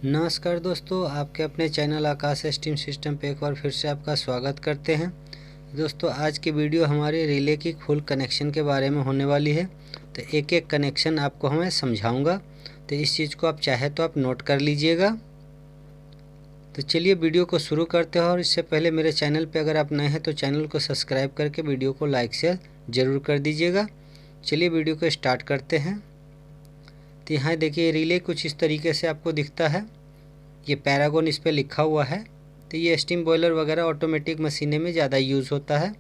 नमस्कार दोस्तों, आपके अपने चैनल आकाश स्टीम सिस्टम पे एक बार फिर से आपका स्वागत करते हैं। दोस्तों, आज की वीडियो हमारी रिले की फुल कनेक्शन के बारे में होने वाली है। तो एक एक कनेक्शन आपको मैं समझाऊंगा, तो इस चीज़ को आप चाहे तो आप नोट कर लीजिएगा। तो चलिए वीडियो को शुरू करते हैं। और इससे पहले मेरे चैनल पर अगर आप नए हैं तो चैनल को सब्सक्राइब करके वीडियो को लाइक शेयर ज़रूर कर दीजिएगा। चलिए वीडियो को स्टार्ट करते हैं। तो यहाँ देखिए रिले कुछ इस तरीके से आपको दिखता है। ये पैरागॉन इस पे लिखा हुआ है। तो ये स्टीम बॉयलर वगैरह ऑटोमेटिक मशीनें में ज़्यादा यूज़ होता है।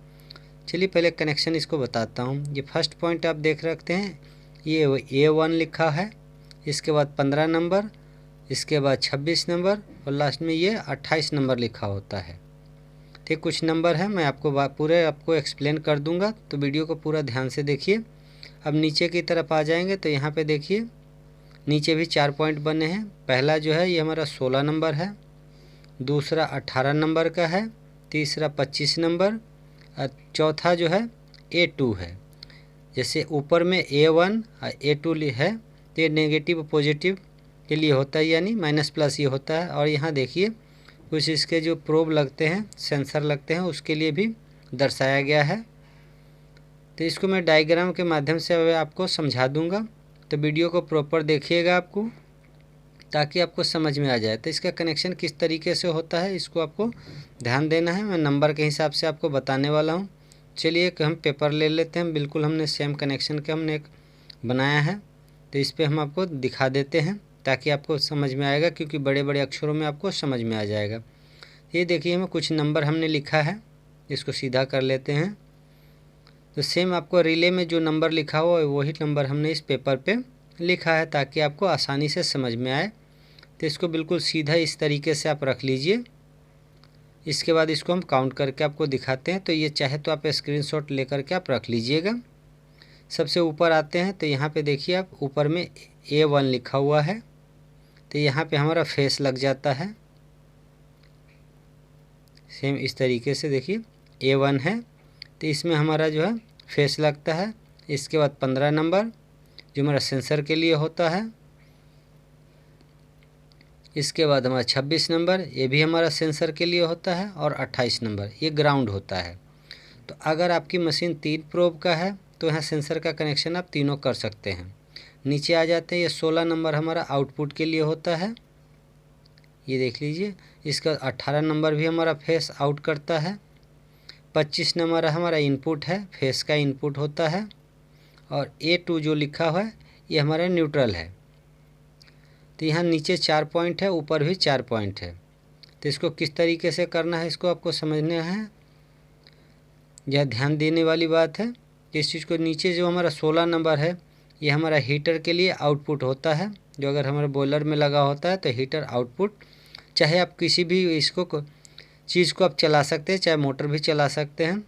चलिए पहले कनेक्शन इसको बताता हूँ। ये फर्स्ट पॉइंट आप देख रखते हैं, ये A1 लिखा है, इसके बाद 15 नंबर, इसके बाद 26 नंबर और लास्ट में ये 28 नंबर लिखा होता है। ठीक, कुछ नंबर है, मैं आपको एक्सप्लेन कर दूँगा, तो वीडियो को पूरा ध्यान से देखिए। अब नीचे की तरफ आ जाएंगे तो यहाँ पे देखिए नीचे भी 4 पॉइंट बने हैं। पहला जो है ये हमारा 16 नंबर है, दूसरा 18 नंबर का है, तीसरा 25 नंबर और चौथा जो है A2 है। जैसे ऊपर में A1 और A2 है तो ये नेगेटिव पॉजिटिव के लिए होता है, यानी माइनस प्लस ये होता है। और यहाँ देखिए कुछ इसके जो प्रोब लगते हैं, सेंसर लगते हैं, उसके लिए भी दर्शाया गया है। तो इसको मैं डायग्राम के माध्यम से आपको समझा दूँगा, तो वीडियो को प्रॉपर देखिएगा आपको, ताकि आपको समझ में आ जाए। तो इसका कनेक्शन किस तरीके से होता है इसको आपको ध्यान देना है। मैं नंबर के हिसाब से आपको बताने वाला हूँ। चलिए एक हम पेपर ले लेते हैं, बिल्कुल हमने सेम कनेक्शन का हमने एक बनाया है, तो इस पर हम आपको दिखा देते हैं ताकि आपको समझ में आएगा, क्योंकि बड़े बड़े अक्षरों में आपको समझ में आ जाएगा। ये देखिए हमें कुछ नंबर हमने लिखा है, इसको सीधा कर लेते हैं। तो सेम आपको रिले में जो नंबर लिखा हुआ है वही नंबर हमने इस पेपर पे लिखा है, ताकि आपको आसानी से समझ में आए। तो इसको बिल्कुल सीधा इस तरीके से आप रख लीजिए। इसके बाद इसको हम काउंट करके आपको दिखाते हैं। तो ये चाहे तो आप स्क्रीनशॉट लेकर के आप रख लीजिएगा। सबसे ऊपर आते हैं तो यहाँ पे देखिए आप ऊपर में A1 लिखा हुआ है, तो यहाँ पे हमारा फेस लग जाता है। सेम इस तरीके से देखिए A1 है, तो इसमें हमारा जो है फेस लगता है। इसके बाद 15 नंबर जो हमारा सेंसर के लिए होता है। इसके बाद हमारा 26 नंबर, ये भी हमारा सेंसर के लिए होता है। और 28 नंबर ये ग्राउंड होता है। तो अगर आपकी मशीन 3 प्रोब का है तो यहाँ सेंसर का कनेक्शन आप तीनों कर सकते हैं। नीचे आ जाते हैं, ये 16 नंबर हमारा आउटपुट के लिए होता है, ये देख लीजिए। इसका 18 नंबर भी हमारा फेस आउट करता है। 25 नंबर हमारा इनपुट है, फेस का इनपुट होता है। और A2 जो लिखा हुआ है ये हमारा न्यूट्रल है। तो यहाँ नीचे 4 पॉइंट है, ऊपर भी 4 पॉइंट है। तो इसको किस तरीके से करना है इसको आपको समझना है, यह ध्यान देने वाली बात है। इस चीज़ को नीचे जो हमारा 16 नंबर है ये हमारा हीटर के लिए आउटपुट होता है, जो अगर हमारे बॉयलर में लगा होता है तो हीटर आउटपुट, चाहे आप किसी भी इसको चीज़ को आप चला सकते हैं, चाहे मोटर भी चला सकते हैं।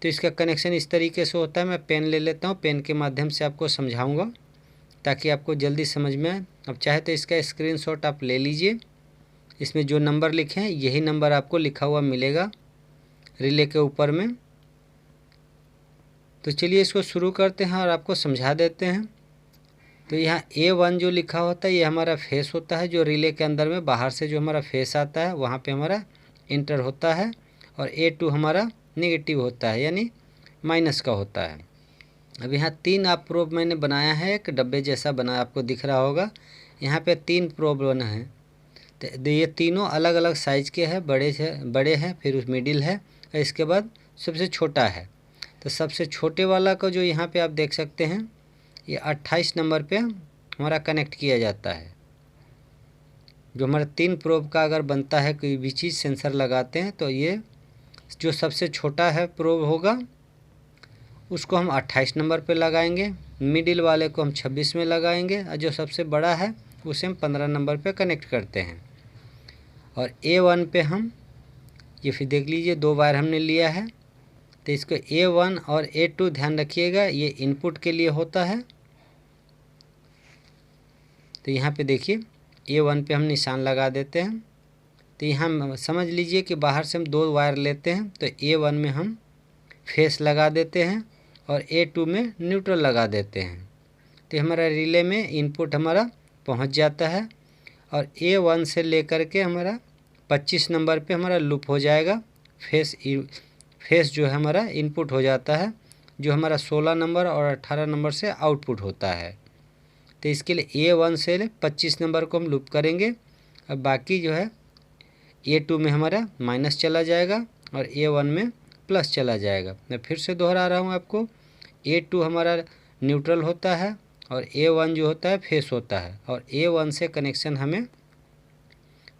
तो इसका कनेक्शन इस तरीके से होता है। मैं पेन ले लेता हूँ, पेन के माध्यम से आपको समझाऊंगा ताकि आपको जल्दी समझ में आए। अब चाहे तो इसका स्क्रीनशॉट आप ले लीजिए। इसमें जो नंबर लिखे हैं यही नंबर आपको लिखा हुआ मिलेगा रिले के ऊपर में। तो चलिए इसको शुरू करते हैं और आपको समझा देते हैं। तो यहाँ A1 जो लिखा होता है ये हमारा फेस होता है, जो रिले के अंदर में बाहर से जो हमारा फेस आता है वहाँ पे हमारा इंटर होता है। और A2 हमारा नेगेटिव होता है, यानी माइनस का होता है। अब यहाँ 3 आप प्रोब मैंने बनाया है, एक डब्बे जैसा बना आपको दिख रहा होगा। यहाँ पे 3 प्रोब बना है। तो ये तीनों अलग अलग साइज़ के हैं, बड़े हैं, फिर उस मिडिल है, और इसके बाद सबसे छोटा है। तो सबसे छोटे वाला को जो यहाँ पे आप देख सकते हैं ये 28 नंबर पे हमारा कनेक्ट किया जाता है। जो हमारा 3 प्रोब का अगर बनता है कोई भी चीज़ सेंसर लगाते हैं, तो ये जो सबसे छोटा है प्रोब होगा उसको हम 28 नंबर पे लगाएंगे, मिडिल वाले को हम 26 में लगाएंगे, और जो सबसे बड़ा है उसे हम 15 नंबर पे कनेक्ट करते हैं। और A1 पे हम ये फिर देख लीजिए 2 वायर हमने लिया है। तो इसको A1 और A2 ध्यान रखिएगा, ये इनपुट के लिए होता है। तो यहाँ पे देखिए A1 पे हम निशान लगा देते हैं। तो यहाँ समझ लीजिए कि बाहर से हम 2 वायर लेते हैं, तो A1 में हम फेस लगा देते हैं और A2 में न्यूट्रल लगा देते हैं। तो हमारा रिले में इनपुट हमारा पहुँच जाता है। और A1 से लेकर के हमारा 25 नंबर पे हमारा लूप हो जाएगा। फेस जो है हमारा इनपुट हो जाता है, जो हमारा 16 नंबर और 18 नंबर से आउटपुट होता है। तो इसके लिए A1 से 25 नंबर को हम लूप करेंगे और बाकी जो है A2 में हमारा माइनस चला जाएगा और A1 में प्लस चला जाएगा। मैं फिर से दोहरा रहा हूँ आपको, A2 हमारा न्यूट्रल होता है और A1 जो होता है फेस होता है, और A1 से कनेक्शन हमें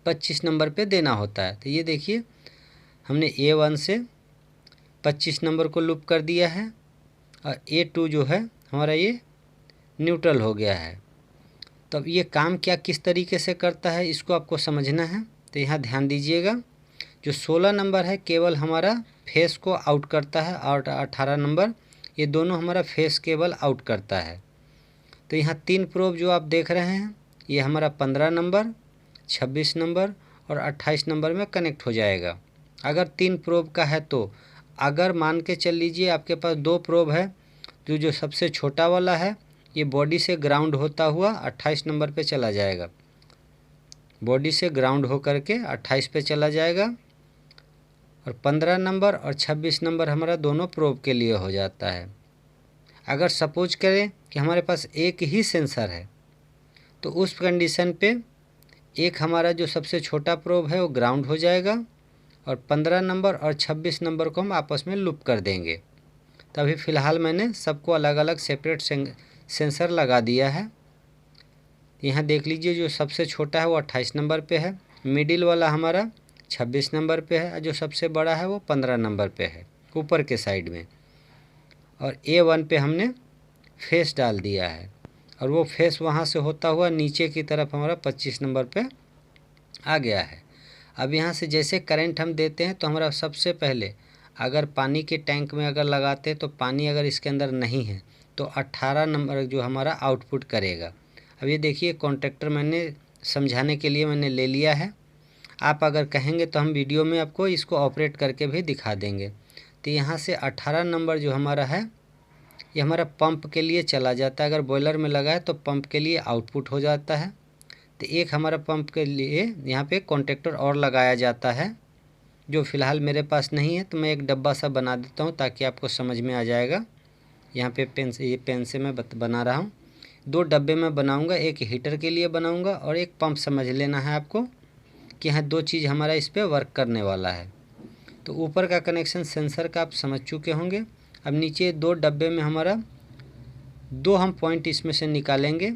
25 नंबर पे देना होता है। तो ये देखिए हमने A1 से 25 नंबर को लूप कर दिया है और A2 जो है हमारा ये न्यूट्रल हो गया है। तो अब ये काम क्या किस तरीके से करता है इसको आपको समझना है। तो यहाँ ध्यान दीजिएगा, जो 16 नंबर है केवल हमारा फेस को आउट करता है और 18 नंबर ये दोनों हमारा फेस केवल आउट करता है। तो यहाँ 3 प्रोब जो आप देख रहे हैं ये हमारा 15 नंबर, 26 नंबर और 28 नंबर में कनेक्ट हो जाएगा। अगर 3 प्रोब का है तो अगर मान के चल लीजिए आपके पास 2 प्रोब है, तो जो सबसे छोटा वाला है ये बॉडी से ग्राउंड होता हुआ 28 नंबर पे चला जाएगा, बॉडी से ग्राउंड हो करके 28 पे चला जाएगा। और 15 नंबर और 26 नंबर हमारा दोनों प्रोब के लिए हो जाता है। अगर सपोज करें कि हमारे पास एक ही सेंसर है तो उस कंडीशन पे एक हमारा जो सबसे छोटा प्रोब है वो ग्राउंड हो जाएगा और 15 नंबर और 26 नंबर को हम आपस में लूप कर देंगे। तो अभी फ़िलहाल मैंने सबको अलग अलग सेपरेट सेंसर लगा दिया है। यहाँ देख लीजिए जो सबसे छोटा है वो 28 नंबर पे है, मिडिल वाला हमारा 26 नंबर पे है और जो सबसे बड़ा है वो 15 नंबर पे है ऊपर के साइड में। और A1 पे हमने फेस डाल दिया है और वो फेस वहाँ से होता हुआ नीचे की तरफ हमारा 25 नंबर पे आ गया है। अब यहाँ से जैसे करंट हम देते हैं तो हमारा सबसे पहले अगर पानी के टैंक में अगर लगाते हैं तो पानी अगर इसके अंदर नहीं है तो 18 नंबर जो हमारा आउटपुट करेगा। अब ये देखिए कॉन्ट्रैक्टर मैंने समझाने के लिए मैंने ले लिया है। आप अगर कहेंगे तो हम वीडियो में आपको इसको ऑपरेट करके भी दिखा देंगे। तो यहाँ से 18 नंबर जो हमारा है ये हमारा पंप के लिए चला जाता है। अगर बॉयलर में लगा है तो पंप के लिए आउटपुट हो जाता है। तो एक हमारा पंप के लिए यहाँ पे कॉन्ट्रैक्टर और लगाया जाता है जो फ़िलहाल मेरे पास नहीं है, तो मैं एक डब्बा सा बना देता हूँ ताकि आपको समझ में आ जाएगा। यहाँ पे पेन से मैं बना रहा हूँ। 2 डब्बे में बनाऊँगा, एक हीटर के लिए बनाऊँगा और एक पंप। समझ लेना है आपको कि यहाँ 2 चीज़ हमारा इस पर वर्क करने वाला है। तो ऊपर का कनेक्शन सेंसर का आप समझ चुके होंगे। अब नीचे 2 डब्बे में हमारा 2 हम पॉइंट इसमें से निकालेंगे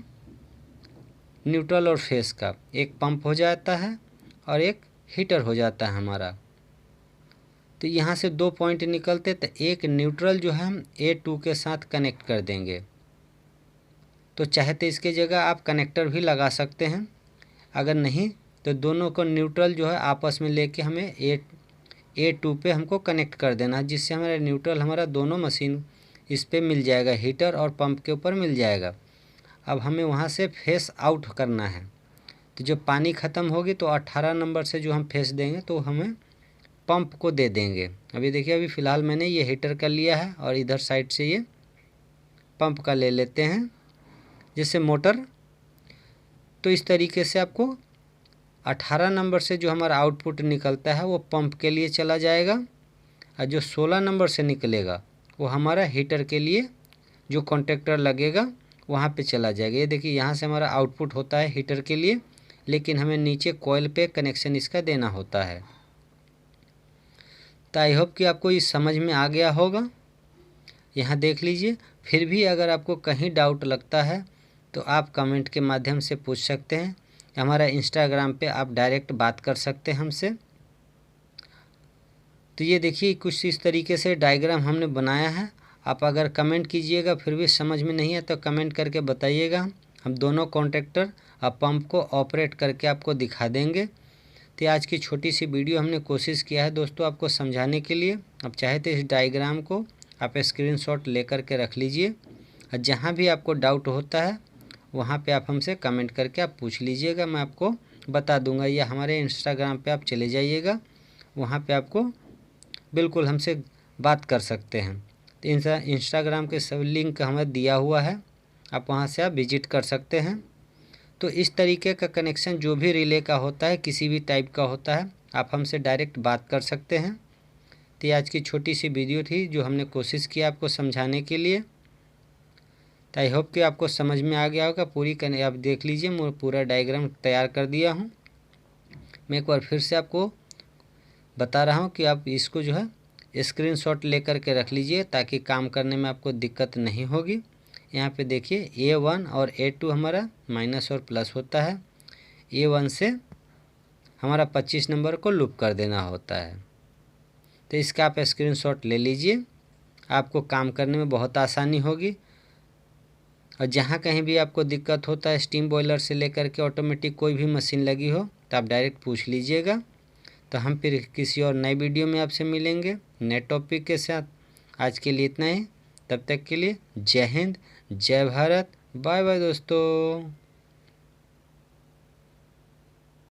न्यूट्रल और फेस का। एक पंप हो जाता है और एक हीटर हो जाता है हमारा। तो यहाँ से 2 पॉइंट निकलते तो एक न्यूट्रल जो है हम A2 के साथ कनेक्ट कर देंगे। तो चाहे तो इसके जगह आप कनेक्टर भी लगा सकते हैं, अगर नहीं तो दोनों को न्यूट्रल जो है आपस में लेके हमें A2 पे हमको कनेक्ट कर देना है, जिससे हमारा न्यूट्रल हमारा दोनों मशीन इस पे मिल जाएगा, हीटर और पंप के ऊपर मिल जाएगा। अब हमें वहाँ से फेस आउट करना है। तो जब पानी ख़त्म होगी तो 18 नंबर से जो हम फेस देंगे तो हमें पंप को दे देंगे। अभी देखिए अभी फ़िलहाल मैंने ये हीटर का लिया है और इधर साइड से ये पंप का ले लेते हैं जैसे मोटर। तो इस तरीके से आपको 18 नंबर से जो हमारा आउटपुट निकलता है वो पंप के लिए चला जाएगा और जो 16 नंबर से निकलेगा वो हमारा हीटर के लिए जो कॉन्ट्रैक्टर लगेगा वहाँ पे चला जाएगा। ये देखिए यहाँ से हमारा आउटपुट होता है हीटर के लिए, लेकिन हमें नीचे कॉइल पे कनेक्शन इसका देना होता है। तो आई होप कि आपको ये समझ में आ गया होगा। यहाँ देख लीजिए, फिर भी अगर आपको कहीं डाउट लगता है तो आप कमेंट के माध्यम से पूछ सकते हैं। हमारा इंस्टाग्राम पे आप डायरेक्ट बात कर सकते हैं हमसे। तो ये देखिए कुछ इस तरीके से डायग्राम हमने बनाया है। आप अगर कमेंट कीजिएगा फिर भी समझ में नहीं है तो कमेंट करके बताइएगा, हम दोनों कॉन्ट्रैक्टर और पंप को ऑपरेट करके आपको दिखा देंगे। तो आज की छोटी सी वीडियो हमने कोशिश किया है दोस्तों आपको समझाने के लिए। अब चाहे तो इस डायग्राम को आप स्क्रीनशॉट लेकर के रख लीजिए और जहाँ भी आपको डाउट होता है वहाँ पे आप हमसे कमेंट करके आप पूछ लीजिएगा, मैं आपको बता दूंगा। या हमारे इंस्टाग्राम पे आप चले जाइएगा, वहाँ पे आपको बिल्कुल हमसे बात कर सकते हैं। तो इंस्टाग्राम के सब लिंक हमें दिया हुआ है, आप वहाँ से आप विजिट कर सकते हैं। तो इस तरीके का कनेक्शन जो भी रिले का होता है, किसी भी टाइप का होता है, आप हमसे डायरेक्ट बात कर सकते हैं। तो ये आज की छोटी सी वीडियो थी जो हमने कोशिश की आपको समझाने के लिए। तो आई होप कि आपको समझ में आ गया होगा। आप देख लीजिए, मैं पूरा डायग्राम तैयार कर दिया हूँ। मैं एक बार फिर से आपको बता रहा हूँ कि आप इसको जो है स्क्रीनशॉट लेकर के रख लीजिए ताकि काम करने में आपको दिक्कत नहीं होगी। यहाँ पे देखिए A1 और A2 हमारा माइनस और प्लस होता है। A1 से हमारा 25 नंबर को लूप कर देना होता है। तो इसका आप स्क्रीनशॉट ले लीजिए, आपको काम करने में बहुत आसानी होगी। और जहाँ कहीं भी आपको दिक्कत होता है, स्टीम बॉयलर से लेकर के ऑटोमेटिक कोई भी मशीन लगी हो, तो आप डायरेक्ट पूछ लीजिएगा। तो हम फिर किसी और नए वीडियो में आपसे मिलेंगे नए टॉपिक के साथ। आज के लिए इतना ही, तब तक के लिए जय हिंद, जय भारत, बाय बाय दोस्तों।